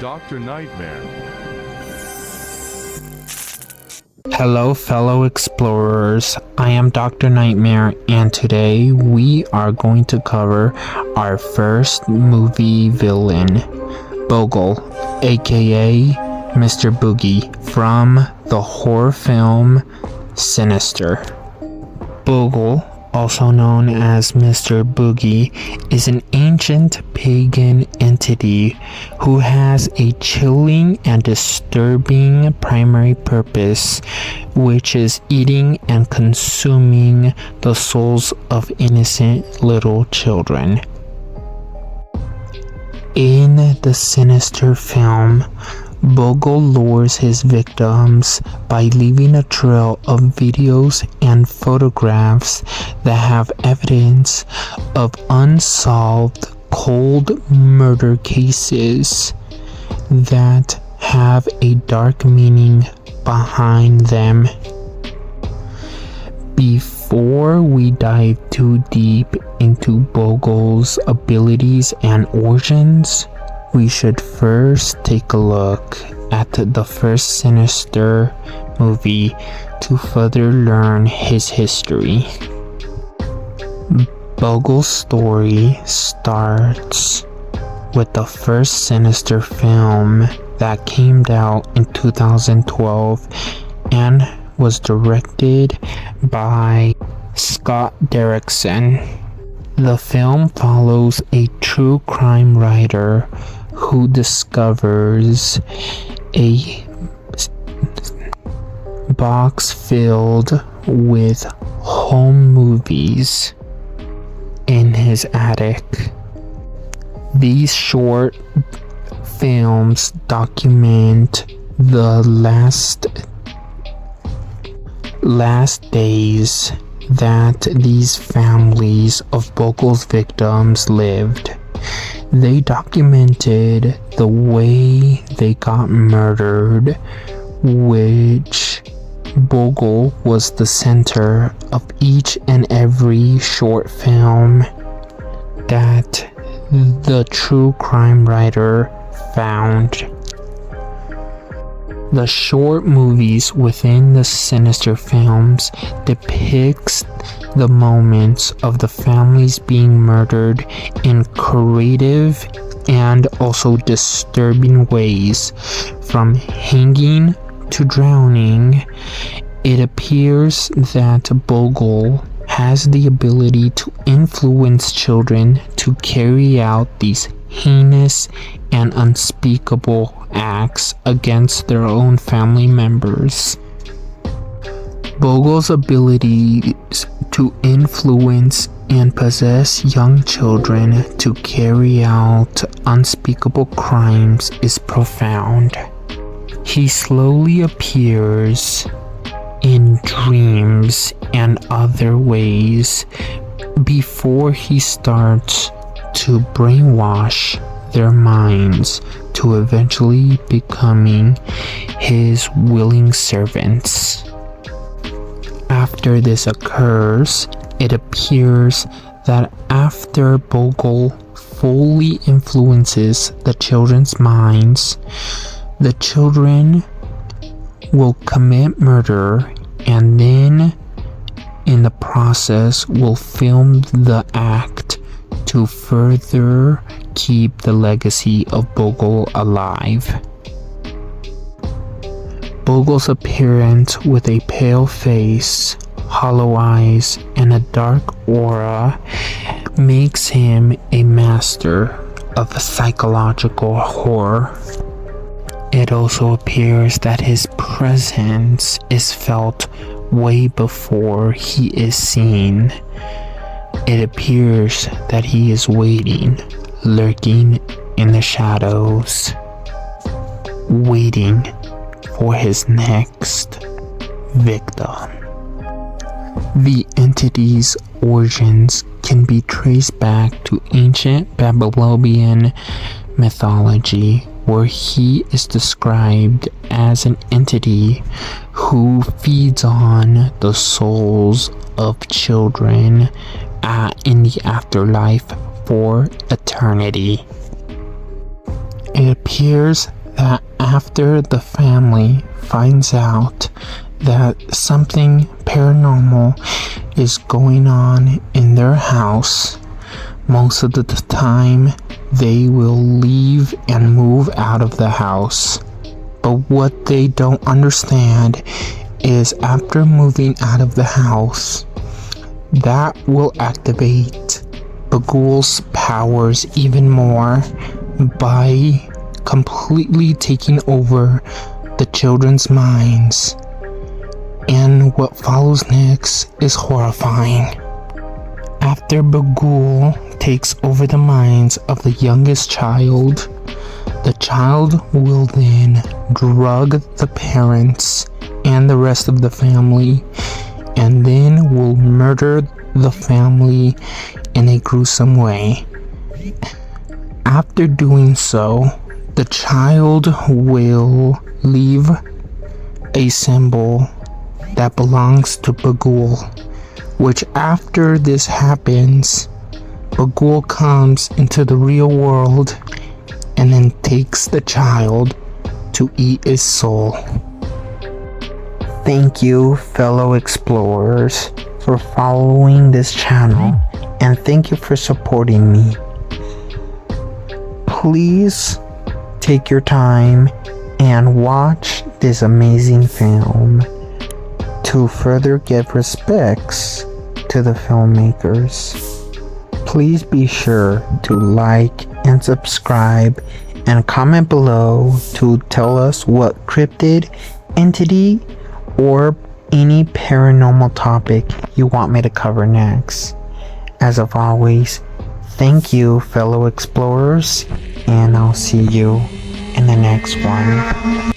Dr. Nightmare. Hello fellow explorers, I am Dr. Nightmare and today we are going to cover our first movie villain, Bughuul, aka Mr. Boogie from the horror film Sinister. Bughuul, also known as Mr. Boogie, is an ancient pagan entity who has a chilling and disturbing primary purpose, which is eating and consuming the souls of innocent little children. In the Sinister film, Bughuul lures his victims by leaving a trail of videos and photographs that have evidence of unsolved cold murder cases that have a dark meaning behind them. Before we dive too deep into Bughuul's abilities and origins, we should first take a look at the first Sinister movie to further learn his history. Bughuul's story starts with the first Sinister film that came out in 2012 and was directed by Scott Derrickson. The film follows a true crime writer who discovers a box filled with home movies in his attic. These short films document the last days that these families of Bughuul's victims lived. They documented the way they got murdered, which Bughuul was the center of each and every short film that the true crime writer found. The short movies within the Sinister films depicts the moments of the families being murdered in creative and also disturbing ways, from hanging to drowning. It appears that Bughuul has the ability to influence children to carry out these heinous and unspeakable acts against their own family members. Bughuul's abilities to influence and possess young children to carry out unspeakable crimes is profound. He slowly appears in dreams and other ways before he starts to brainwash their minds to eventually becoming his willing servants. After this occurs, it appears that after Bughuul fully influences the children's minds, the children will commit murder and then in the process will film the act to further keep the legacy of Bughuul alive. Bughuul's appearance with a pale face, hollow eyes, and a dark aura makes him a master of psychological horror. It also appears that his presence is felt way before he is seen. It appears that he is waiting, lurking in the shadows, waiting for his next victim. The entity's origins can be traced back to ancient Babylonian mythology, where he is described as an entity who feeds on the souls of children in the afterlife for eternity. It appears that after the family finds out that something paranormal is going on in their house, most of the time they will leave and move out of the house. But what they don't understand is after moving out of the house, that will activate Bughuul's powers even more by completely taking over the children's minds. And what follows next is horrifying. After Bughuul takes over the minds of the youngest child, the child will then drug the parents and the rest of the family, and then will murder the family in a gruesome way. After doing so, the child will leave a symbol that belongs to Bughuul, which after this happens, Bughuul comes into the real world and then takes the child to eat its soul. Thank you, fellow explorers, for following this channel, and thank you for supporting me. Please take your time and watch this amazing film to further give respects to the filmmakers. Please be sure to like and subscribe and comment below to tell us what cryptid, entity, or any paranormal topic you want me to cover next. As of always, thank you, fellow explorers, and I'll see you in the next one.